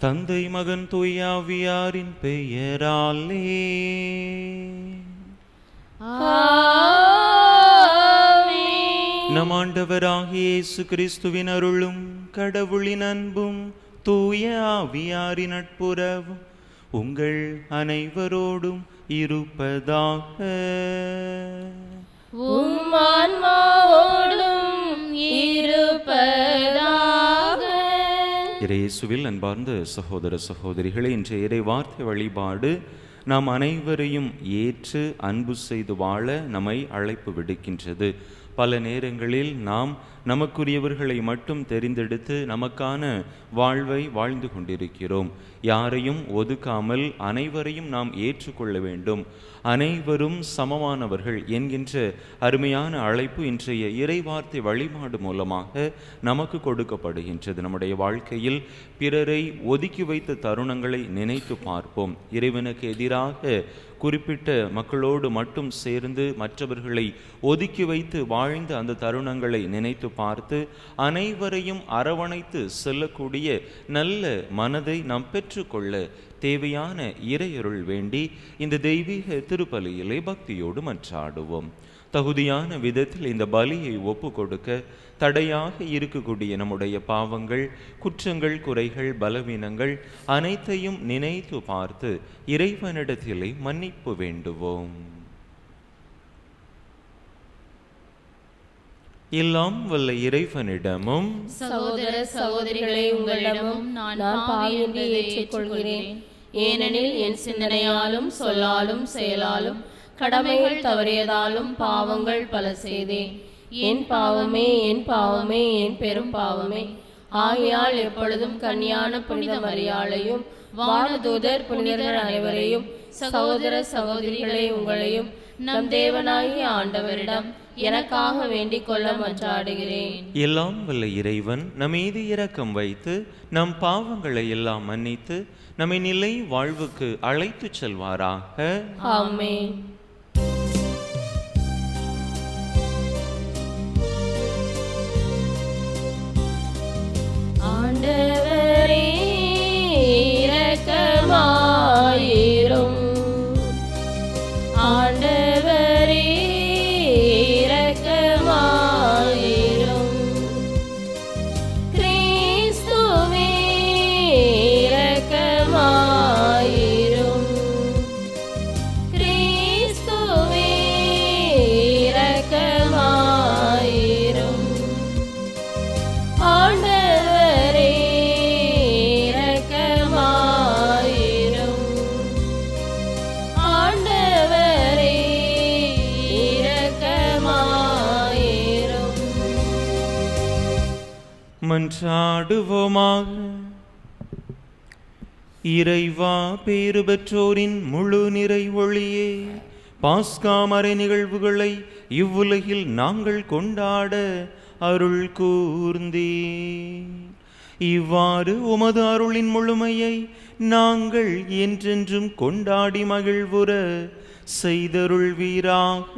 தந்தை மகன் தூயாவியாரின் பெயராலே நம் ஆண்டவராகிய இயேசு கிறிஸ்துவின் அருளும் கடவுளின் அன்பும் தூய ஆவியாரின் நட்புறவும் உங்கள் அனைவரோடும் இருப்பதாக. உம் ஆன்மாவோடும் இருப்பதாக. இயேசுவில் அன்பார்ந்த சகோதர சகோதரிகளே, இன்றைய இறை வார்த்தை வழிபாடு நாம் அனைவரையும் ஏற்று அன்பு செய்து வாழ நம்மை அழைப்பு விடுக்கின்றது. பல நேரங்களில் நாம் நமக்குரியவர்களை மட்டும் தெரிந்தெடுத்து நமக்கான வாழ்வை வாழ்ந்து கொண்டிருக்கிறோம். யாரையும் ஒதுக்காமல் அனைவரையும் நாம் ஏற்றுக்கொள்ள வேண்டும். அனைவரும் சமமானவர்கள் என்கின்ற அருமையான அழைப்பு இன்றைய இறைவார்த்தை வழிபாடு மூலமாக நமக்கு கொடுக்கப்படுகின்றது. நம்முடைய வாழ்க்கையில் பிறரை ஒதுக்கி வைத்த தருணங்களை நினைத்து பார்ப்போம். இறைவனுக்கு எதிராக குறிப்பிட்ட மக்களோடு மட்டும் சேர்ந்து மற்றவர்களை ஒதுக்கி வைத்து வாழ்ந்த அந்த தருணங்களை நினைத்து பார்த்து அனைவரையும் அரவணைத்து செல்லக்கூடிய நல்ல மனதை நாம் பெற்றுக்கொள்ள தேவையான இறையருள் வேண்டி இந்த தெய்வீக திருப்பலியிலே பக்தியோடு மன்றாடுவோம். தகுதியான விதத்தில் இந்த பலியை ஒப்பு கொடுக்க தடையாக இருக்கக்கூடிய நம்முடைய பாவங்கள், குற்றங்கள், குறைகள், பலவீனங்கள் அனைத்தையும் நினைத்து பார்த்து இறைவனிடத்திலே மன்னிப்பு வேண்டுவோம். எல்லாம் வல்ல இறைவனிடமும் சகோதர சகோதரிகளை உங்களிடமும் நான் பாவி என்று ஏற்றுக்கொள்கிறேன். ஏனெனில் என் சிந்தனையாலும் சொல்லாலும் செயலாலும் கடமைகள் தவறியதாலும் பாவங்கள் பல செய்தேன். என் பாவமே, என் பாவமே, என் பெரும் பாவமே. ஆகையால் எப்பொழுதும் கன்னியான புனித மரியாளையும் வானதூதர் புனிதர்கள் அனைவரையும் சகோதர சகோதரிகளை உங்களையும் நம் தேவனாகிய ஆண்டவரிடம் எனக்காக வேண்டிக் கொள்ள மன்றாடுகிறேன். எல்லாம் வல்ல இறைவன் நம்மீது இரக்கம் வைத்து நம் பாவங்களை எல்லாம் மன்னித்து நம்மை நிலை வாழ்வுக்கு அழைத்து செல்வாராக. ஆமென். ஆண்டவரே இரக்கமாயிரும். ஆண்டவரே இரக்கமாயிரும். கிறிஸ்துவே மன்றாடுவோமாக. இறைவா, பேறு பெற்றோரின் முழு நிறை ஒளியே, பாஸ்கா மறை நிகழ்வுகளை இவ்வுலகில் நாங்கள் கொண்டாட அருள் கூர்ந்தீர். இவ்வாறு உமது அருளின் முழுமையை நாங்கள் என்றென்றும் கொண்டாடி மகிழ்வுற செய்தருள்வீராக.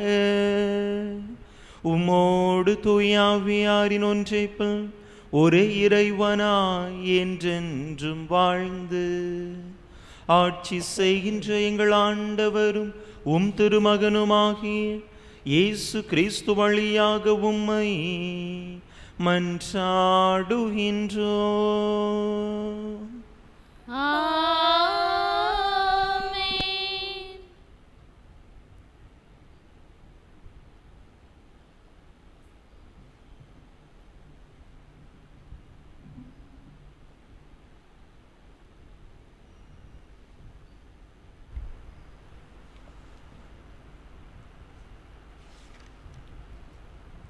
உம்மோடு தூயாவியாரின் ஒன்றைப்பில் ஒரே இறைவனாய் என்றென்றும் வாழ்ந்து ஆட்சி செய்கின்ற எங்கள் ஆண்டவரும் உம் திருமகனுமாகிய இயேசு கிறிஸ்து வழியாக உம்மை மன்றாடுகின்றோம்.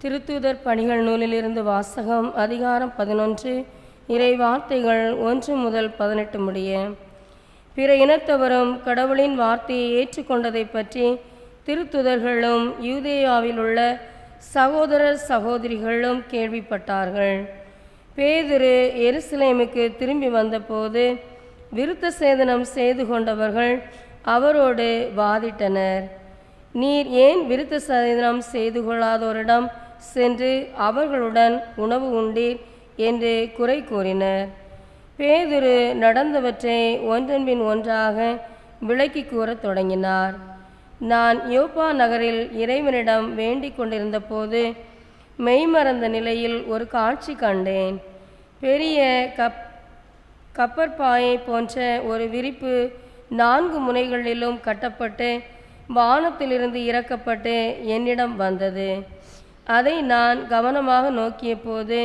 திருத்தூதர் பணிகள் நூலிலிருந்து வாசகம். அதிகாரம் 11. இறை வார்த்தைகள் 1 முதல் 18 முடிய. பிற இனத்தவரும் கடவுளின் வார்த்தையை ஏற்றுக்கொண்டதை பற்றி திருத்துதர்களும் யூதேயாவில் உள்ள சகோதரர் சகோதரிகளும் கேள்விப்பட்டார்கள். பேதுரு எருசலேமுக்கு திரும்பி வந்தபோது விருத்த சேதனம் செய்து கொண்டவர்கள் அவரோடு வாதிட்டனர். நீர் ஏன் விருத்த சேதனம் செய்து கொள்ளாதோரிடம் சென்று அவர்களுடன் உணவு உண்டீர் என்று குறை கூறினர். பேதுரு நடந்தவற்றை ஒன்றன்பின் ஒன்றாக விளக்கி கூறத் தொடங்கினார். நான் யோப்பா நகரில் இறைவனிடம் வேண்டிக் கொண்டிருந்த போது மெய்மறந்த நிலையில் ஒரு காட்சி கண்டேன். பெரிய கப்பற்பாயை போன்ற ஒரு விரிப்பு 4 முனைகளிலும் கட்டப்பட்டு வானத்திலிருந்து இறக்கப்பட்டு என்னிடம் வந்தது. அதை நான் கவனமாக நோக்கிய போது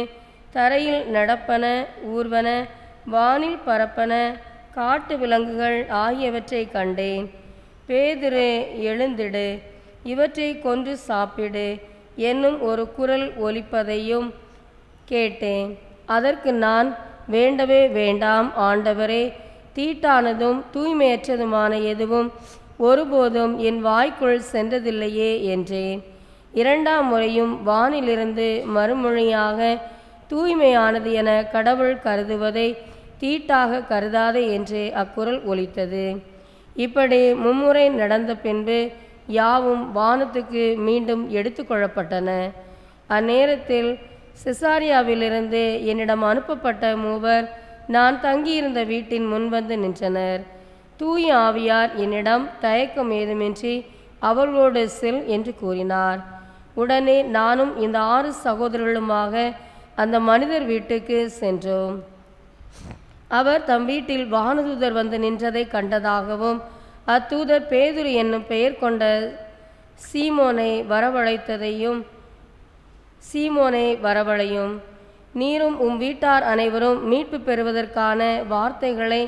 தரையில் நடப்பன, ஊர்வன, வானில் பறப்பன, காட்டு விலங்குகள் ஆகியவற்றை கண்டேன். பேதுரு, எழுந்திடு, இவற்றை கொன்று சாப்பிடு என்னும் ஒரு குரல் ஒலிப்பதையும் கேட்டேன். அதற்கு நான், வேண்டவே வேண்டாம் ஆண்டவரே, தீட்டானதும் தூய்மையற்றதுமான எதுவும் ஒருபோதும் என் வாய்க்குள் சென்றதில்லையே என்றேன். 2ஆம் முறையும் வானிலிருந்து மறுமொழியாக, தூய்மையானது என கடவுள் கருதுவதை தீட்டாக கருதாதே என்று அக்குரல் ஒலித்தது. இப்படி 3 முறை நடந்த பின்பு யாவும் வானத்துக்கு மீண்டும் எடுத்துக்கொள்ளப்பட்டன. அந்நேரத்தில் செசாரியாவிலிருந்து என்னிடம் அனுப்பப்பட்ட 3 நான் தங்கியிருந்த வீட்டின் முன்வந்து நின்றனர். தூய ஆவியார் என்னிடம் தயக்கம் ஏதுமின்றி அவர்களோடு செல் என்று கூறினார். உடனே நானும் இந்த 6 சகோதரர்களுமாக அந்த மனிதர் வீட்டுக்கு சென்றோம். அவர் தம் வீட்டில் வானதூதர் வந்து நின்றதை கண்டதாகவும் அத்தூதர் பேதுரு என்னும் பெயர் கொண்ட சீமோனை வரவழையும், நீரும் உம் வீட்டார் அனைவரும் மீட்பு பெறுவதற்கான வார்த்தைகளை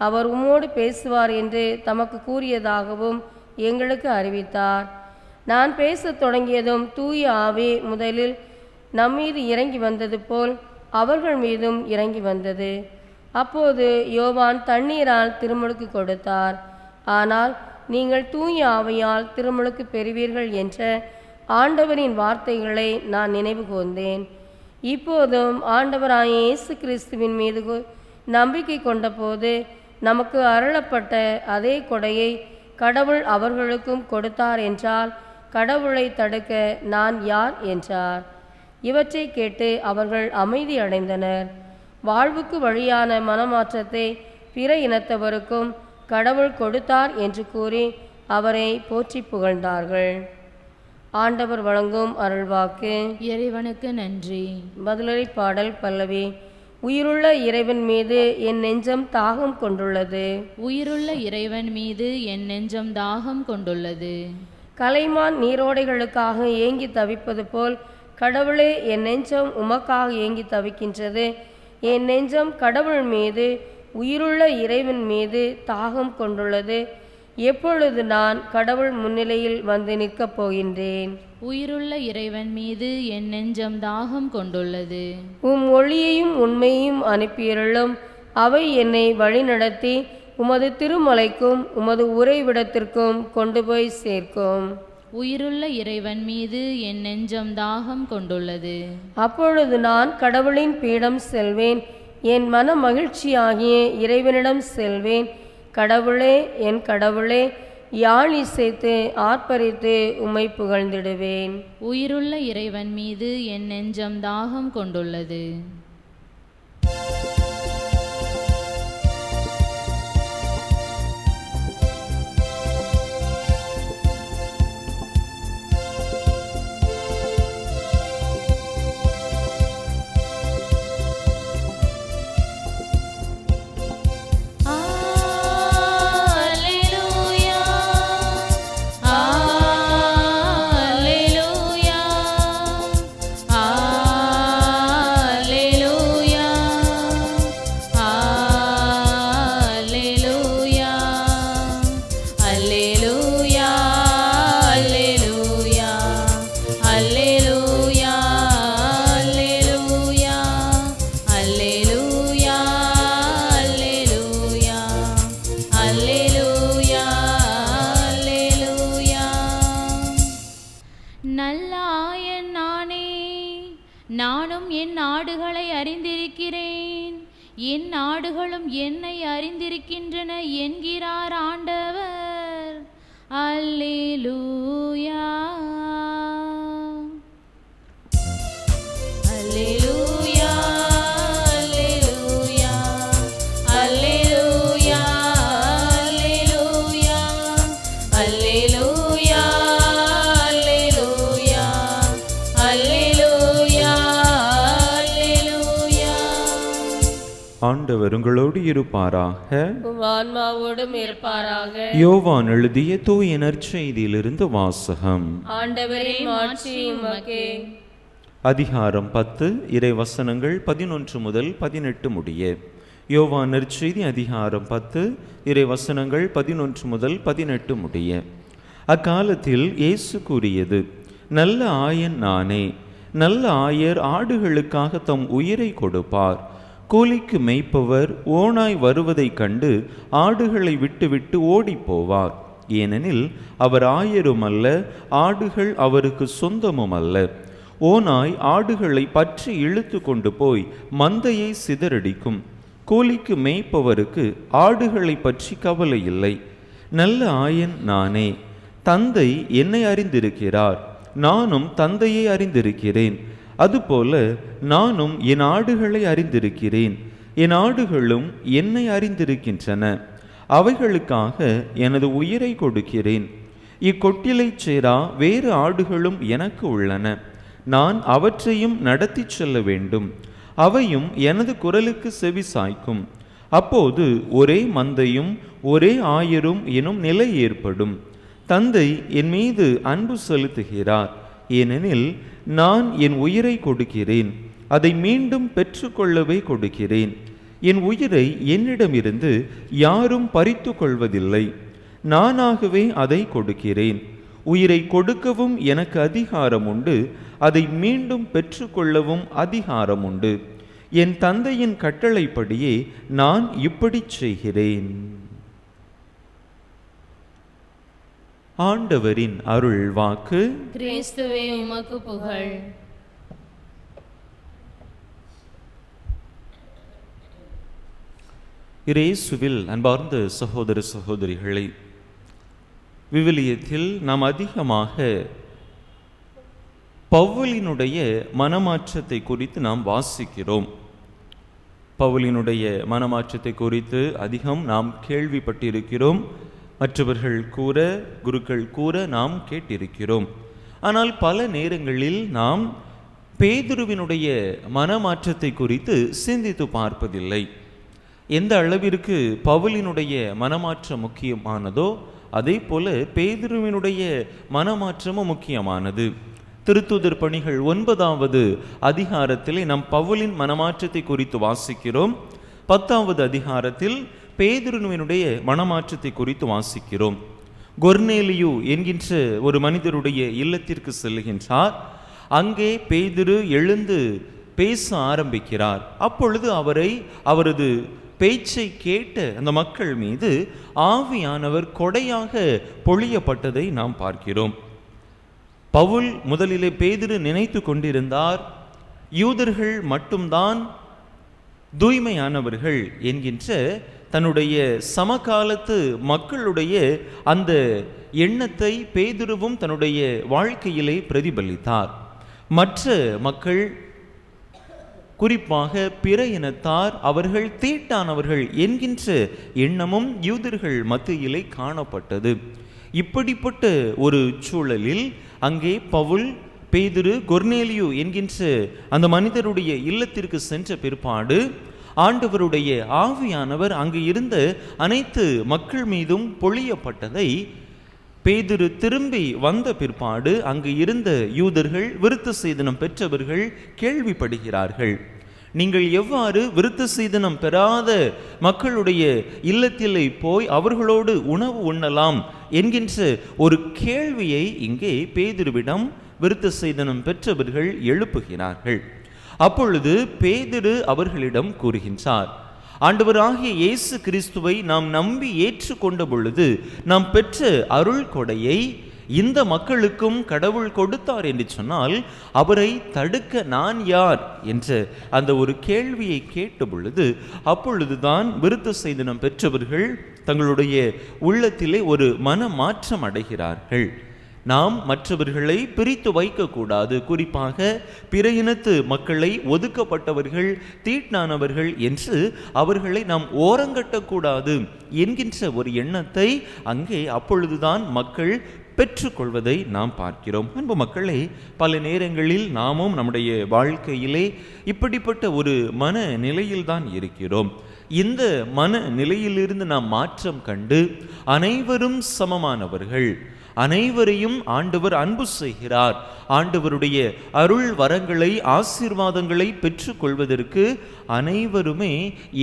அவர் உம்மோடு பேசுவார் என்று தமக்கு கூறியதாகவும் எங்களுக்கு அறிவித்தார். நான் பேசத் தொடங்கியதும் தூய ஆவி முதலில் நம்மீது இறங்கி வந்தது போல் அவர்கள் மீதும் இறங்கி வந்தது. அப்போது யோவான் தண்ணீரால் திருமுழுக்கு கொடுத்தார். ஆனால் நீங்கள் தூய ஆவியால் திருமுழுக்கு பெறுவீர்கள் என்ற ஆண்டவரின் வார்த்தைகளை நான் நினைவு கூர்ந்தேன். இப்போதும் ஆண்டவராய இயேசு கிறிஸ்துவின் மீது நம்பிக்கை கொண்டபோது நமக்கு அருளப்பட்ட அதே கொடையை கடவுள் அவர்களுக்கும் கொடுத்தார் என்றால் கடவுளை தடுக்க நான் யார் என்றார். இவற்றை கேட்டு அவர்கள் அமைதி அடைந்தனர். வாழ்வுக்கு வழியான மனமாற்றத்தை பிற இனத்தவருக்கும் கடவுள் கொடுத்தார் என்று கூறி அவரை போற்றி புகழ்ந்தார்கள். ஆண்டவர் வழங்கும் அருள்வாக்கு. இறைவனுக்கு நன்றி. பதிலுரை பாடல் பல்லவி. உயிருள்ள இறைவன் மீது என் நெஞ்சம் தாகம் கொண்டுள்ளது. உயிருள்ள இறைவன் மீது என் நெஞ்சம் தாகம் கொண்டுள்ளது. கலைமான் நீரோடைகளுக்காக ஏங்கி தவிப்பது போல் கடவுளே என் நெஞ்சம் உமக்காக ஏங்கி தவிக்கின்றது. என் நெஞ்சம் கடவுள் மீது, உயிருள்ள இறைவன் மீது தாகம் கொண்டுள்ளது. எப்பொழுது நான் கடவுள் முன்னிலையில் வந்து நிற்கப் போகின்றேன்? உயிருள்ள இறைவன் மீது என் நெஞ்சம் தாகம் கொண்டுள்ளது. உம் ஒளியையும் உண்மையையும் அனுப்பியருளும். அவை என்னை வழிநடத்தி உமது திருமலைக்கும் உமது உறைவிடத்திற்கும் கொண்டு போய் சேர்க்கும். உயிருள்ள இறைவன் மீது என் நெஞ்சம் தாகம் கொண்டுள்ளது. அப்பொழுது நான் கடவுளின் பீடம் செல்வேன், என் மன மகிழ்ச்சியாகிய இறைவனிடம் செல்வேன். கடவுளே, என் கடவுளே, யாழ் இசைத்து ஆர்ப்பரித்து உம்மை புகழ்ந்திடுவேன். உயிருள்ள இறைவன் மீது என் நெஞ்சம் தாகம் கொண்டுள்ளது. நானும் என் நாடுகளை அறிந்திருக்கிறேன், என் நாடுகளும் என்னை அறிந்திருக்கின்றன என்கிறார் ஆண்டவர். அல்லேலூயா, அல்லேலூயா, அல்லேலூயா, அல்லேலூயா, அல்லேலூயா, அல்லேலூயா, அல்லேலூயா, அல்லேலூயா, அல்லேலூயா. ஆண்டவர் உங்களோடு இருப்பாராக. உம் ஆன்மாவோடும் இருப்பாராக. யோவான் எழுதிய தூய நற்செய்தியிலிருந்து வாசகம். ஆண்டவரே, மாட்சி உமக்கே. அதிகாரம் 10, இறைவசனங்கள் 11 முதல் 18 முடிய. யோவான் நற்செய்தி அதிகாரம் 10, இறைவசனங்கள் 11 முதல் 18 முடிய. அக்காலத்தில் இயேசு கூறியது, நல்ல ஆயன் நானே. நல்ல ஆயர் ஆடுகளுக்காக தம் உயிரை கொடுப்பார். கூலிக்கு மேய்ப்பவர் ஓனாய் வருவதைக் கண்டு ஆடுகளை விட்டுவிட்டு ஓடிப்போவார். ஏனெனில் அவர் ஆயரும் அல்ல, ஆடுகள் அவருக்கு சொந்தமும் அல்ல. ஓனாய் ஆடுகளை பற்றி இழுத்து கொண்டு போய் மந்தையை சிதறடிக்கும். கூலிக்கு மேய்ப்பவருக்கு ஆடுகளை பற்றி கவலை இல்லை. நல்ல ஆயன் நானே. தந்தை என்னை அறிந்திருக்கிறார், நானும் தந்தையை அறிந்திருக்கிறேன். அதுபோல நானும் என் ஆடுகளை அறிந்திருக்கிறேன், என் ஆடுகளும் என்னை அறிந்திருக்கின்றன. அவைகளுக்காக எனது உயிரை கொடுக்கிறேன். இக்கொட்டிலைச் சேரா வேறு ஆடுகளும் எனக்கு உள்ளன. நான் அவற்றையும் நடத்தி செல்ல வேண்டும். அவையும் எனது குரலுக்கு செவி சாய்க்கும். அப்போது ஒரே மந்தையும் ஒரே ஆயரும் எனும் நிலை ஏற்படும். தந்தை என் மீது அன்பு செலுத்துகிறார், ஏனெனில் நான் என் உயிரை கொடுக்கிறேன், அதை மீண்டும் பெற்றுக்கொள்ளவே கொடுக்கிறேன். என் உயிரை என்னிடமிருந்து யாரும் பறித்து கொள்வதில்லை, நானாகவே அதை கொடுக்கிறேன். உயிரை கொடுக்கவும் எனக்கு அதிகாரம் உண்டு, அதை மீண்டும் பெற்றுக்கொள்ளவும் அதிகாரம் உண்டு. என் தந்தையின் கட்டளைப்படியே நான் இப்படி செய்கிறேன். ஆண்டவரின் அருள் வாக்கு. கிறிஸ்துவே உமக்கு புகழ். இயேசுவில் அன்பார்ந்த சகோதர சகோதரிகளை, விவிலியத்தில் நாம் அதிகமாக பவுலினுடைய மனமாற்றத்தை குறித்து நாம் வாசிக்கிறோம். பவுலினுடைய மனமாற்றத்தை குறித்து அதிகம் நாம் கேள்விப்பட்டிருக்கிறோம். மற்றவர்கள் கூற, குருக்கள் கூற நாம் கேட்டிருக்கிறோம். ஆனால் பல நேரங்களில் நாம் பேதுருவினுடைய மனமாற்றத்தை குறித்து சிந்தித்து பார்ப்பதில்லை. எந்த அளவிற்கு பவுலினுடைய மனமாற்றம் முக்கியமானதோ அதே போல பேதுருவினுடைய மனமாற்றமும் முக்கியமானது. திருத்தூதர் பணிகள் 9வது அதிகாரத்திலே நாம் பவுலின் மனமாற்றத்தை குறித்து வாசிக்கிறோம். 10வது அதிகாரத்தில் பேதுருவினுடைய மனமாற்றத்தை குறித்து வாசிக்கிறோம். கொர்நேலியு என்கின்ற ஒரு மனிதருடைய இல்லத்திற்கு செல்லுகின்றார். அங்கே பேதுரு எழுந்து பேச ஆரம்பிக்கிறார். அப்பொழுது அவரது பேச்சை கேட்ட அந்த மக்கள் மீது ஆவியானவர் கொடையாக பொழியப்பட்டதை நாம் பார்க்கிறோம். பவுல் முதலிலே பேதுரு நினைத்து கொண்டிருந்தார், யூதர்கள் மட்டும்தான் தூய்மையானவர்கள் என்கின்ற தன்னுடைய சமகாலத்து மக்களுடைய அந்த எண்ணத்தை பேதுருவும் தன்னுடைய வாழ்க்கையிலே பிரதிபலித்தார். மற்ற மக்கள், குறிப்பாக பிற இனத்தார், அவர்கள் தீட்டானவர்கள் என்கின்ற எண்ணமும் யூதர்கள் மத்தியிலே காணப்பட்டது. இப்படிப்பட்ட ஒரு சூழலில் அங்கே பவுல், பேதுரு, கொர்நேலியு என்கின்ற அந்த மனிதருடைய இல்லத்திற்கு சென்ற பிற்பாடு ஆண்டவருடைய ஆவியானவர் அங்கு இருந்த அனைத்து மக்கள் மீதும் பொழியப்பட்டதை பேதுரு திரும்பி வந்த பிற்பாடு அங்கு இருந்த யூதர்கள், விருத்த சேதனம் பெற்றவர்கள் கேள்விப்படுகிறார்கள். நீங்கள் எவ்வாறு விருத்த சேதனம் பெறாத மக்களுடைய இல்லத்திலே போய் அவர்களோடு உணவு உண்ணலாம் என்கின்ற ஒரு கேள்வியை இங்கே பேதுருவிடம் விருத்த சேதனம் பெற்றவர்கள் எழுப்புகிறார்கள். அப்பொழுது பேதுரு அவர்களிடம் கூறுகின்றார், ஆண்டவராகிய இயேசு கிறிஸ்துவை நாம் நம்பி ஏற்றுக்கொண்ட பொழுது நாம் பெற்ற அருள் கொடையை இந்த மக்களுக்கும் கடவுள் கொடுத்தார் என்று சொன்னால் அவரை தடுக்க நான் யார் என்ற அந்த ஒரு கேள்வியை கேட்ட பொழுது அப்பொழுதுதான் விருத்த சேதனம் பெற்றவர்கள் தங்களுடைய உள்ளத்திலே ஒரு மன மாற்றம் அடைகிறார்கள். நாம் மற்றவர்களை பிரித்து வைக்கக்கூடாது, குறிப்பாக பிற இனத்து மக்களை ஒதுக்கப்பட்டவர்கள், தீட்டானவர்கள் என்று அவர்களை நாம் ஓரங்கட்டக்கூடாது என்கின்ற ஒரு எண்ணத்தை அங்கே அப்பொழுதுதான் மக்கள் பெற்றுக்கொள்வதை நாம் பார்க்கிறோம். அன்பு மக்களே, பல நேரங்களில் நாமும் நம்முடைய வாழ்க்கையிலே இப்படிப்பட்ட ஒரு மன நிலையில்தான் இருக்கிறோம். இந்த மன நிலையிலிருந்து நாம் மாற்றம் கண்டு அனைவரும் சமமானவர்கள், அனைவரையும் ஆண்டவர் அன்பு செய்கிறார், ஆண்டவருடைய அருள் வரங்களை, ஆசீர்வாதங்களை பெற்றுக்கொள்வதற்கு அனைவருமே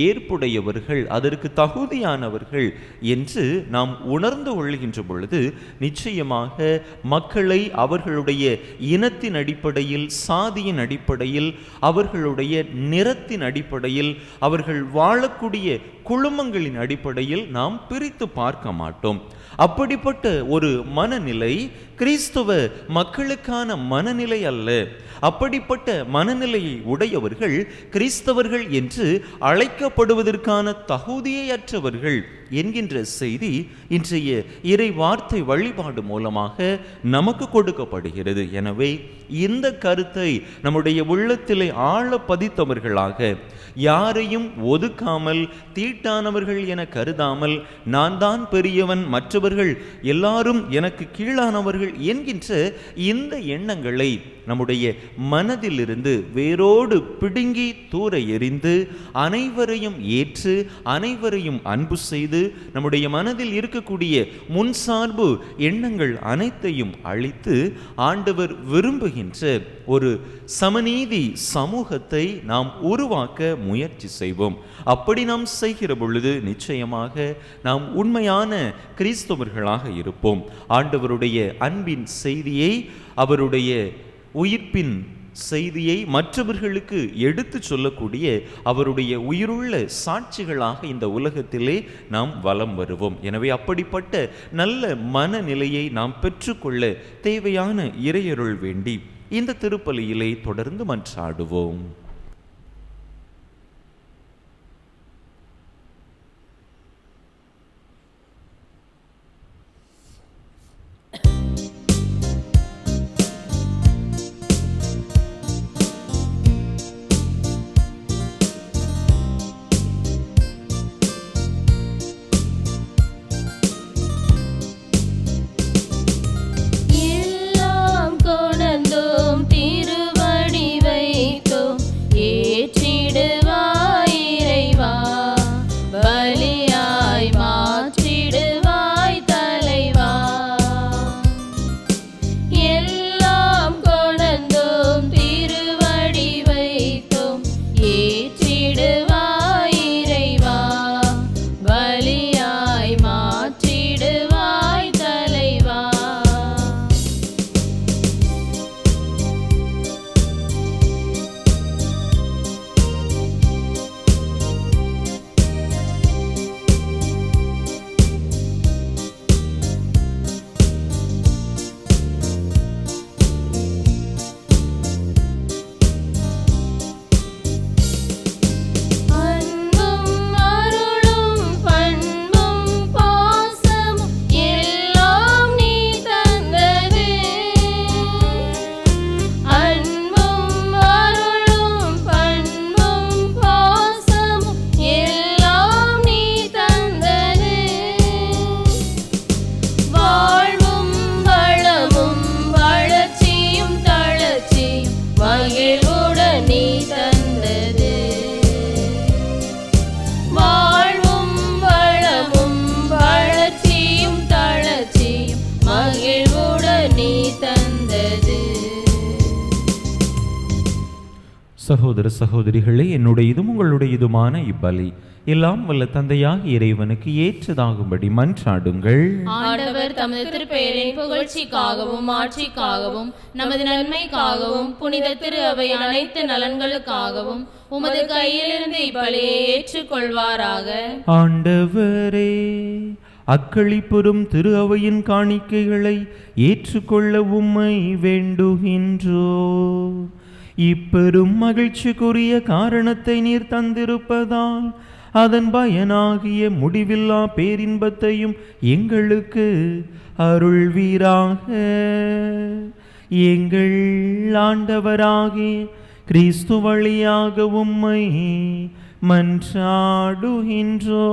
ஏற்புடையவர்கள், அதற்கு தகுதியானவர்கள் என்று நாம் உணர்ந்து கொள்கின்ற பொழுது நிச்சயமாக மக்களை அவர்களுடைய இனத்தின் அடிப்படையில், சாதியின் அடிப்படையில், அவர்களுடைய நிறத்தின் அடிப்படையில், அவர்கள் வாழக்கூடிய குழுமங்களின் அடிப்படையில் நாம் பிரித்து பார்க்க மாட்டோம். அப்படிப்பட்ட ஒரு மனநிலை கிறிஸ்துவ மக்களுக்கான மனநிலை அல்ல. அப்படிப்பட்ட மனநிலையை உடையவர்கள் கிறிஸ்தவர்கள் என்று அழைக்கப்படுவதற்கான தகுதியற்றவர்கள் என்கின்ற செய்தி இன்றைய இறை வார்த்தை வழிபாடு மூலமாக நமக்கு கொடுக்கப்படுகிறது. எனவே இந்த கருத்தை நம்முடைய உள்ளத்திலே ஆழ பதித்தவர்களாக, யாரையும் ஒதுக்காமல், தீட்டானவர்கள் என கருதாமல், நான் தான் பெரியவன், மற்றவர்கள் எல்லாரும் எனக்கு கீழானவர்கள் என்கின்ற இந்த எண்ணங்களை நம்முடைய மனதிலிருந்து வேரோடு பிடுங்கி தூர எறிந்து அனைவரையும் ஏற்று அனைவரையும் அன்பு செய்து நம்முடைய மனதில் இருக்கக்கூடிய முன்சார்பு எண்ணங்கள் அனைத்தையும் அழித்து ஆண்டவர் விரும்புகின்ற ஒரு சமநீதி சமூகத்தை நாம் உருவாக்க முயற்சி செய்வோம். அப்படி நாம் செய்கிற பொழுது நிச்சயமாக நாம் உண்மையான கிறிஸ்தவர்களாக இருப்போம். ஆண்டவருடைய அன்பின் செய்தியை, அவருடைய உயிர்ப்பின் செய்தியை மற்றவர்களுக்கு எடுத்து சொல்லக்கூடிய அவருடைய உயிருள்ள சாட்சிகளாக இந்த உலகத்திலே நாம் வலம் வருவோம். எனவே அப்படிப்பட்ட நல்ல மனநிலையை நாம் பெற்றுக்கொள்ள தேவையான இறையருள் வேண்டி இந்த திருப்பலியிலே தொடர்ந்து மன்றாடுவோம். மகிழ்வுடன் நீ தந்தது. வாழ்வும் வளமும் வளர்ச்சியும் தளர்ச்சியும் மகிழ்வுடன் நீ தந்தது. சகோதர சகோதரிகளே, என்னுடையதும் உங்களுடையதுமான இப்பலி எல்லாம் வல்ல தந்தையாகிய இறைவனுக்கு ஏற்றதாகும்படி மன்றாடுங்கள். ஆண்டவர் தமது திருப்பெயரின் புகழ்ச்சிக்காகவும் ஆட்சிக்காகவும் நமது நன்மைக்காகவும் புனித திரு அவையின் அனைத்து நலன்களுக்காகவும் உமது கையிலிருந்து இப்பலியை ஏற்றுக்கொள்வாராக. ஆண்டவரே, அக்களிப்புறும் திரு அவையின் காணிக்கைகளை ஏற்றுக்கொள்ள உம்மை வேண்டுகின்றோ. இப்பெரும் மகிழ்ச்சிக்குரிய காரணத்தை நீர் தந்திருப்பதால் அதன் பயனாகிய முடிவில்லா பேரின்பத்தையும் எங்களுக்கு அருள்வீராக. எங்கள் ஆண்டவராகிய கிறிஸ்து வழியாக உம்மை மன்றாடுகின்றோ.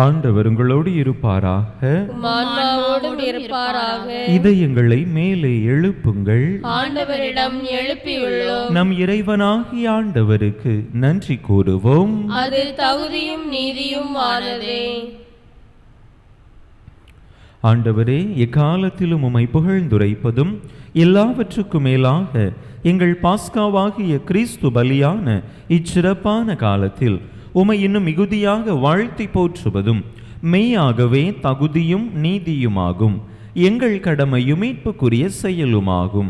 ஆண்டவர் உங்களோடு இருப்பாராக. இதயங்களை மேலே எழுப்புங்கள். ஆண்டவரிடம் எழுப்பியுள்ளோம். நம் இறைவனாகிய ஆண்டவருக்கு நன்றி கூறுவோம். அது தகுதியும் நீதியும் ஆனதே. ஆண்டவரே, எக்காலத்திலும் உம்மை புகழ்ந்துரைப்பதும் எல்லாவற்றுக்கும் மேலாக எங்கள் பாஸ்காவாகிய கிறிஸ்து பலியான இச்சிறப்பான காலத்தில் உம்மை இன்னும் மிகுதியாக வாழ்த்தி போற்றுவதும் மெய்யாகவே தகுதியும் நீதியுமாகும். எங்கள் கடமையும் மீட்புக்குரிய செயலுமாகும்.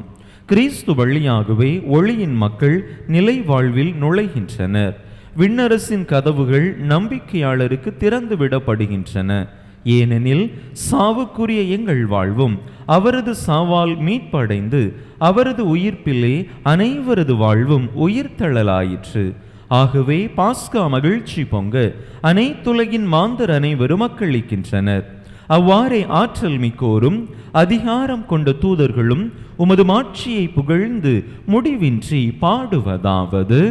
கிறிஸ்து வழியாகவே ஒளியின் மக்கள் நிலை வாழ்வில் நுழைகின்றனர். விண்ணரசின் கதவுகள் நம்பிக்கையாளருக்கு திறந்து விடப்படுகின்றன. ஏனெனில் சாவுக்குரிய எங்கள் வாழ்வும் அவரது சாவால் மீட்படைந்து அவரது உயிர்ப்பிலே அனைவரது வாழ்வும் உயிர்த்தெழலாயிற்று. ஆகவே பாஸ்கா மகிழ்ச்சி பொங்க அனைத்துலகின் மாந்தர் அனைவரும் அக்களிக்கின்றனர். அவ்வாறே ஆற்றல் மிக்கோரும் அதிகாரம் கொண்ட தூதர்களும் உமது மாட்சியை புகழ்ந்து முடிவின்றி பாடுவதாவது: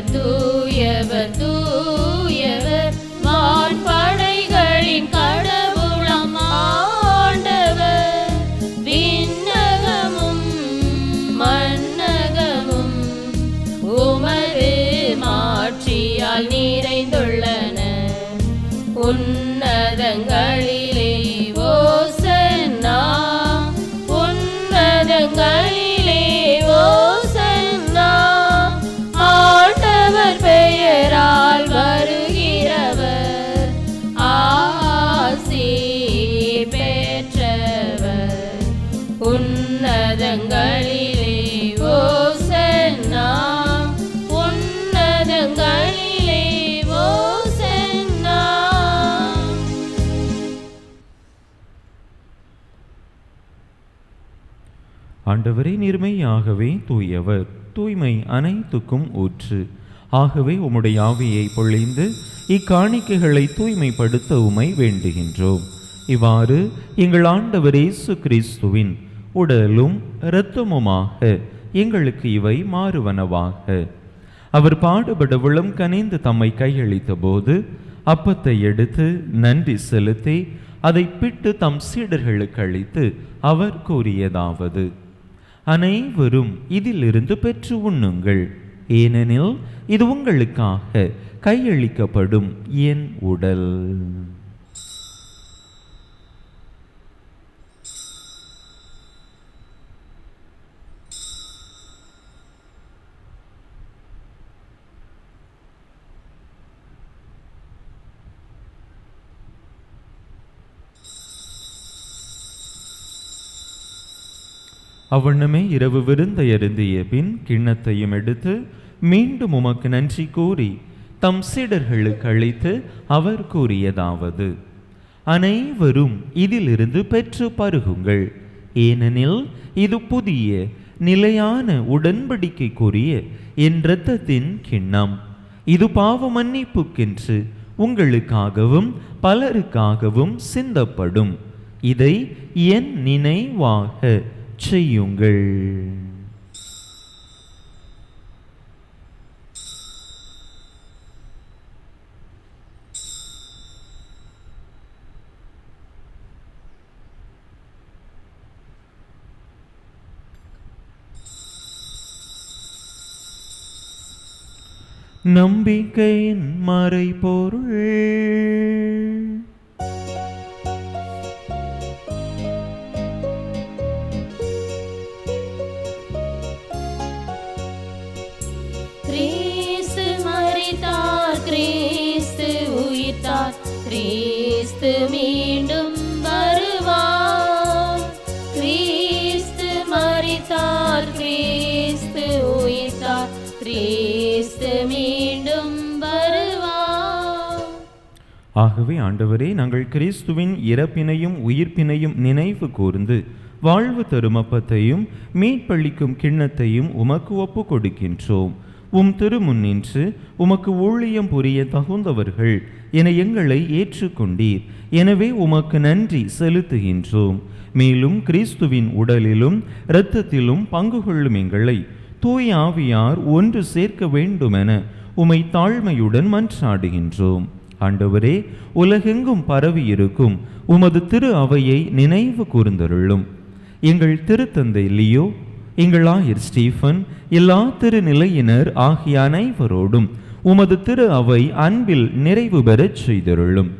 தூயவர் தூயவர் வான்படைகளின் கடவுளம் ஆண்டவர். விண்ணகமும் மண்ணகமும் உமது மாட்சியால் நிறைந்துள்ளன. உன்னதங்களிலே ஓசன்னா, உன்னதங்களிலே ஓசன்னா. ஆண்டவர் பெயரால் வருகிறவர் ஆசி பெற்றவர். உன்னதங்களிலே ஓசன்னா, உன்னதங்களிலே ஓசன்னா. ஆண்டவரே, நீர்மையாகவே தூயவர், தூய்மை அனைத்துக்கும் ஊற்று. ஆகவே உம்முடைய ஆவியை பொழிந்து இக்காணிக்கைகளை தூய்மைப்படுத்த உம்மை வேண்டுகின்றோம். இவ்வாறு எங்கள் ஆண்டவர் இயேசு கிறிஸ்துவின் உடலும் இரத்தமுமாக எங்களுக்கு இவை மாறுவனவாக. அவர் பாடுபட உளம் கனிந்து தம்மை கையளித்த போது அப்பத்தை எடுத்து நன்றி செலுத்தி அதை பிட்டு தம் சீடர்களுக்கு அளித்து அவர் கூறியதாவது: அனைவரும் இதிலிருந்து பெற்று உண்ணுங்கள். ஏனெனில் இது உங்களுக்காக கையளிக்கப்படும் என் உடல். அவ்வண்ணமே இரவு விருந்தை அருந்திய பின் கிண்ணத்தையும் எடுத்து மீண்டும் உமக்கு நன்றி கூறி தம் சீடர்களுக்கு அளித்து அவர் கூறியதாவது: அனைவரும் இதிலிருந்து பெற்று பருகுங்கள். ஏனெனில் இது புதிய நிலையான உடன்படிக்கைக்குரிய என் இரத்தத்தின் கிண்ணம். இது பாவ மன்னிப்புக்கென்று உங்களுக்காகவும் பலருக்காகவும் சிந்தப்படும். இதை என் நினைவாக செய்யுங்கள். நம்பிக்கையின் மறைபொருள். கிறிஸ்து மரித்தார், கிறிஸ்து உயிர்த்தார், கிறிஸ்து மீண்டும் வருவார். கிறிஸ்து மரித்தார், கிறிஸ்து உயிர்த்தார், கிறிஸ்து மீண்டும் வருவார். ஆகவே ஆண்டவரே, நாங்கள் கிறிஸ்துவின் இறப்பினையும் உயிர்ப்பினையும் நினைவு கூர்ந்து வாழ்வு தரும் அப்பத்தையும் மீட்பளிக்கும் கிண்ணத்தையும் உமக்கு ஒப்பு கொடுக்கின்றோம். உம் திருமுன் நின்று உமக்கு ஊழியம் புரிய தகுந்தவர்கள் என எங்களை ஏற்றுக்கொண்டீர். எனவே உமக்கு நன்றி செலுத்துகின்றோம். மேலும் கிறிஸ்துவின் உடலிலும் இரத்தத்திலும் பங்கு கொள்ளும் எங்களை தூய ஆவியார் ஒன்று சேர்க்க வேண்டுமென உமை தாழ்மையுடன் மன்றாடுகின்றோம். ஆண்டவரே, உலகெங்கும் பரவி இருக்கும் உமது திரு அவையை நினைவு கூர்ந்தருளும். எங்கள் திருத்தந்தை லியோ, எங்கள் ஆயர் ஸ்டீஃபன், எல்லா திருநிலையினர் ஆகிய அனைவரோடும் உமது திரு அவை அன்பில் நிறைவு பெறச் செய்தருளும்.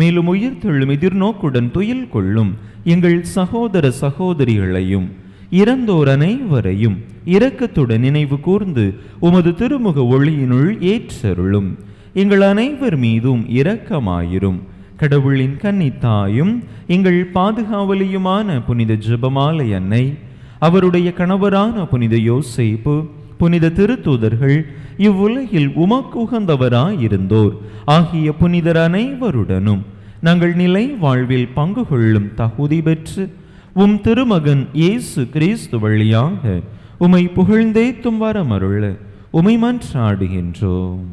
மேலும் உயிர்த்தெழும் எதிர்நோக்குடன் துயில் கொள்ளும் எங்கள் சகோதர சகோதரிகளையும் இறந்தோர் அனைவரையும் இரக்கத்துடன் நினைவு கூர்ந்து உமது திருமுக ஒளியினுள் ஏற்றருளும். எங்கள் அனைவர் மீதும் இரக்கமாயிரும். கடவுளின் கன்னித்தாயும் எங்கள் பாதுகாவலியுமான புனித ஜெபமாலை அன்னை, அவருடைய கணவரான புனித யோசேப்பு, புனித திருத்தூதர்கள், இவ்வுலகில் உமக்கு உகந்தவராயிருந்தோர் ஆகிய புனிதர் அனைவருடனும் நாங்கள் நிலை வாழ்வில் பங்கு கொள்ளும் தகுதி பெற்று உம் திருமகன் இயேசு கிறிஸ்து வழியாக உமை புகழ்ந்தேத்தும் வரமருள உமை மன்றாடுகின்றோம்.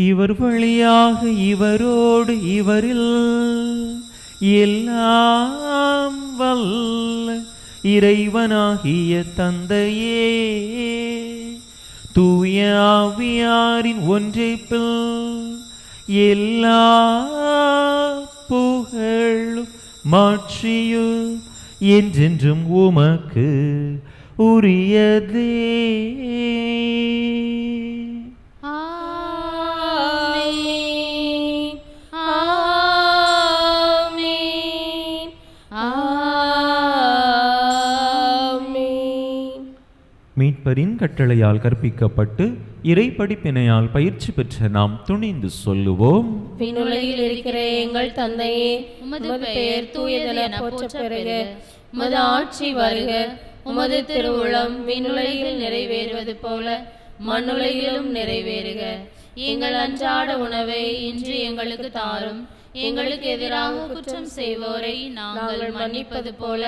இவர் வழியாக இவரோடு இவரில் எல்லாம் வல்ல இறைவனாகிய தந்தையே, தூய ஆவியாரின் ஒன்றைப்பில் எல்லா புகழும் மாட்சியும் என்றென்றும் உமக்கு உரியதே. மீட்பரின் கட்டளையால் கற்பிக்கப்பட்டு இறை படிப்பினையால் பயிற்சி பெற்ற நாம் துணிந்து சொல்லுவோம். விண்ணுலகில் இருக்கிற எங்கள் தந்தையே, உமது பெயர் தூயதென போற்றப் பெறுக. உமது ஆட்சி வருக. உமது திருவுளம் விண்ணுலகில் நிறைவேறுவது போல மண்ணுலகிலும் நிறைவேறுக. எங்கள் அன்றாட உணவை இன்று எங்களுக்கு தாரும். எங்களுக்கு எதிராக குற்றம் செய்வோரை நாங்கள் மன்னிப்பது போல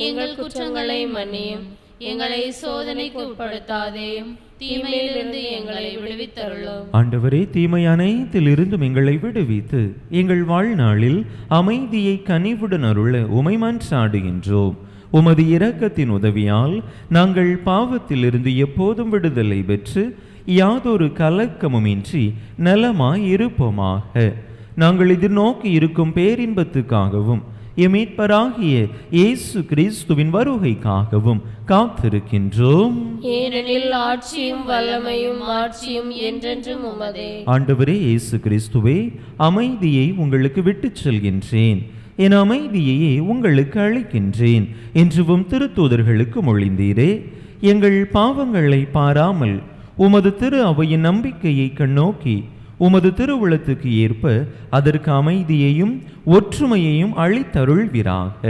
எங்கள் குற்றங்களை மன்னியும். எங்களை சோதனைக்கு உட்படுத்தாதேயும், தீமையிலிருந்து எங்களை விடுவித்தருளும். ஆண்டவரே, தீமை அனைத்திலிருந்தும் எங்களை விடுவித்து எங்கள் வாழ்நாளில் அமைதியை கனிவுடன் அருள உமை மன்றாடுகின்றோம். உமது இரக்கத்தின் உதவியால் நாங்கள் பாவத்திலிருந்து எப்போதும் விடுதலை பெற்று யாதொரு கலக்கமுமின்றி நலமாய் இருப்போமாக. நாங்கள் எதிர்நோக்கி இருக்கும் பேரின்பத்துக்காகவும் மீட்பராகிய இயேசு கிறிஸ்துவின் வருகைக்காகவும் காத்திருக்கின்றோம். ஏனெனில் ஆட்சியும் வல்லமையும் மாட்சியும் என்றென்றும் உமதே. ஆண்டவரே இயேசு கிறிஸ்துவே, அமைதியை உங்களுக்கு விட்டுச் செல்கின்றேன், என் அமைதியையே உங்களுக்கு அளிக்கின்றேன் என்றும் திருத்தூதர்களுக்கு மொழிந்தீரே. எங்கள் பாவங்களை பாராமல் உமது திரு அவையின் நம்பிக்கையை கண்ணோக்கி உமது திருவுளத்துக்கு ஏற்ப அதற்கு அமைதியையும் ஒற்றுமையையும் அளித்தருள்வீராக.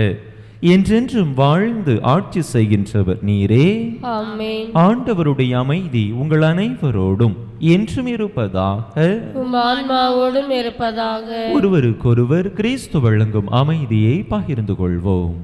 என்றென்றும் வாழ்ந்து ஆட்சி செய்கின்றவர் நீரே. ஆமென். ஆண்டவருடைய அமைதி உங்கள் அனைவரோடும் என்றும் இருப்பதாக. உம் ஆன்மாவோடும் இருப்பதாக. ஒருவருக்கொருவர் கிறிஸ்து வழங்கும் அமைதியை பகிர்ந்து கொள்வோம்.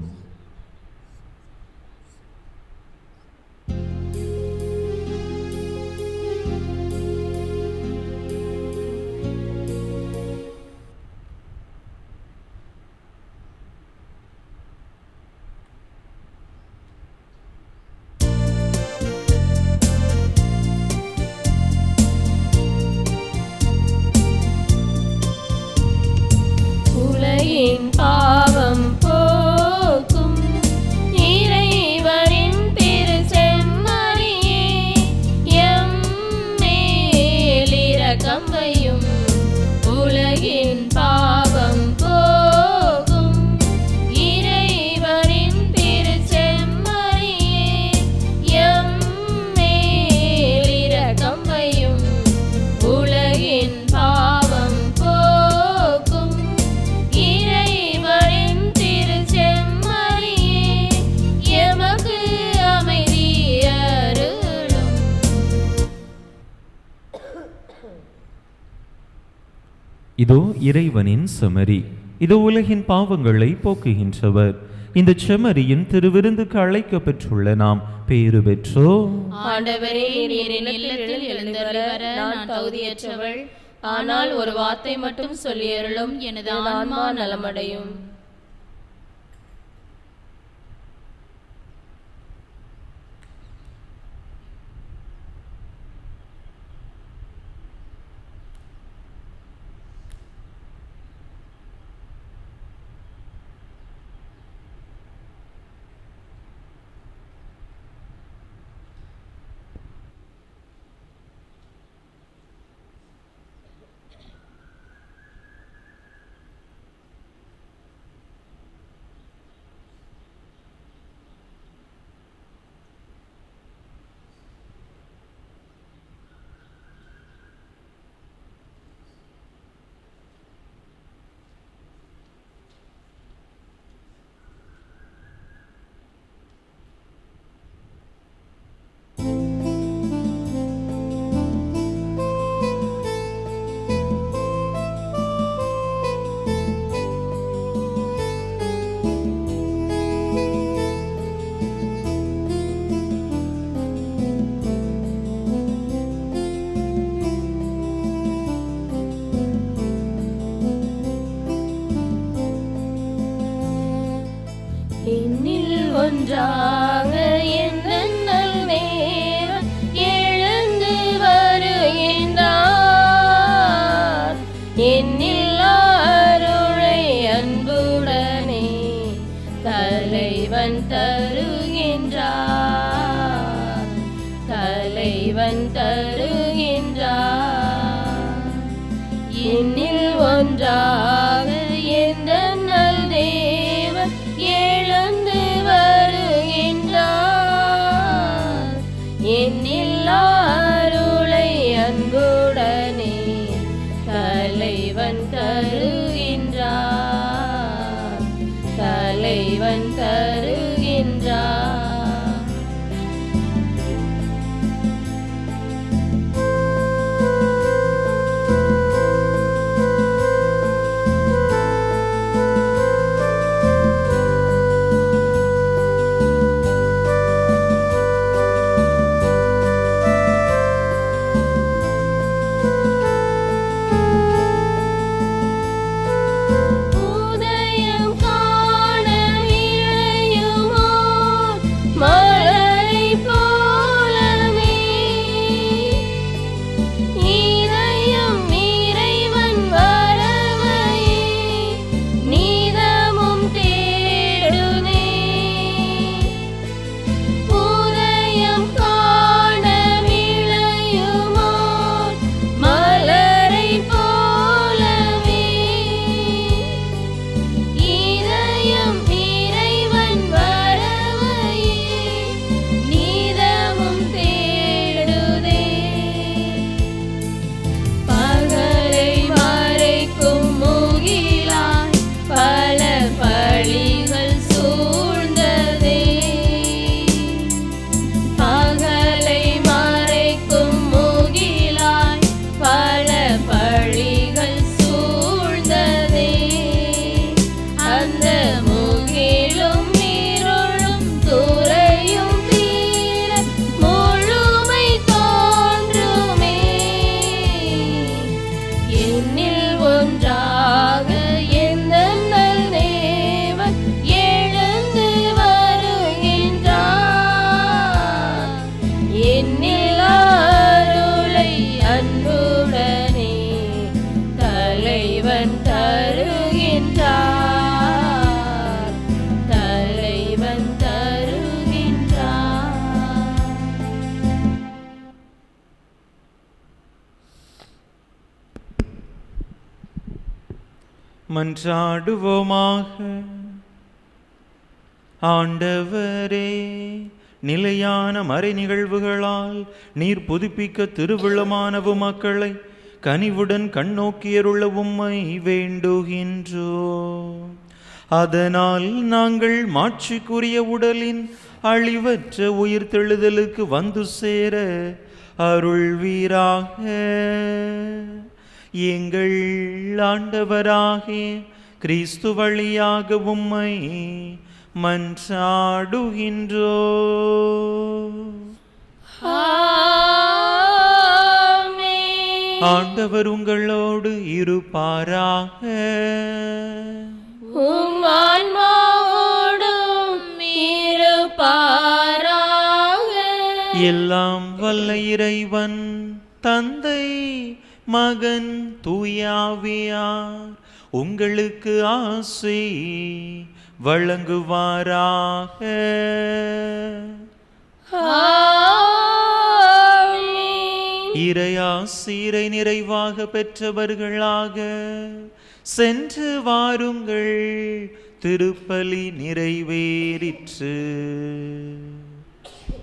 இரக்கம் வையும். உலகின் பாவம் போகும் இறைவனின் திருச்செம்மறியே, எம் மேல் இரக்கம் வையும். உலகின் பாவம் போக்கும் இறைவனின் திருச்செம்மறியே, எமக்கு அமைதி அருளும். இதோ இறைவனின் செமரி, இதோ உலகின் பாவங்களை போக்குகின்றவர். இந்த செமரியின் திருவிருந்துக்கு அழைக்கப் பெற்றுள்ள நாம் பேறு பெற்றோம். ஆண்டவரே, நீர் என் இல்லத்தில் எழுந்தருள நான் தகுதியற்றவள். ஆனால் ஒரு வார்த்தை மட்டும் சொல்லியருளும், எனது ஆன்மா நலமடையும். என்னில் ஒன்றாக என்னல் நேரம் எழுந்து வருகின்றார். என்னில் அருளை அன்புடனே தலைவன் தருகின்றார். தலைவன் தருகின்றார். என்னில் ஒன்றாக என்னல் தேவன் எழுந்து வருகின்றார். மன்றாடுவோமாக. ஆண்டவரே, நிலையான மறை நிகழ்வுகளால் நீர் புதுப்பிக்க திருவிழமானவு மக்களை கனிவுடன் கண்ணோக்கியருள்ள உம்மை வேண்டுகின்றோ. அதனால் நாங்கள் மாட்சிக்குரிய உடலின் அழிவற்ற உயிர்த்தெழுதலுக்கு வந்து சேர அருள்வீராக. எங்கள் ஆண்டவராகிய கிறிஸ்து வழியாக உம்மை மன்றாடுகின்றோ. ஆண்டவர் உங்களோடு இருப்பாராக. உம் ஆன்மாவோடும் இருப்பாராக. எல்லாம் வல்ல இறைவன் தந்தை மகன் தூயாவியார் உங்களுக்கு ஆசி வழங்குவாராக. இறையாசிரை நிறைவாக பெற்றவர்களாக சென்று வாருங்கள். திருப்பலி நிறைவேறிற்று.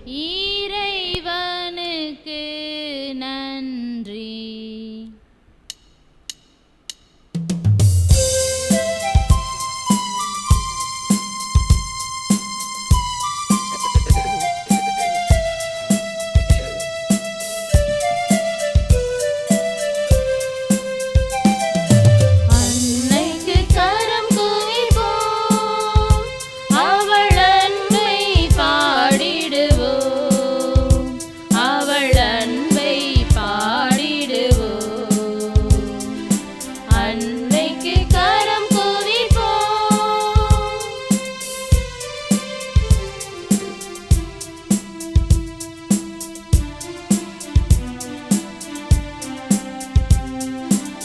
இறைவனுக்கு நன்றி.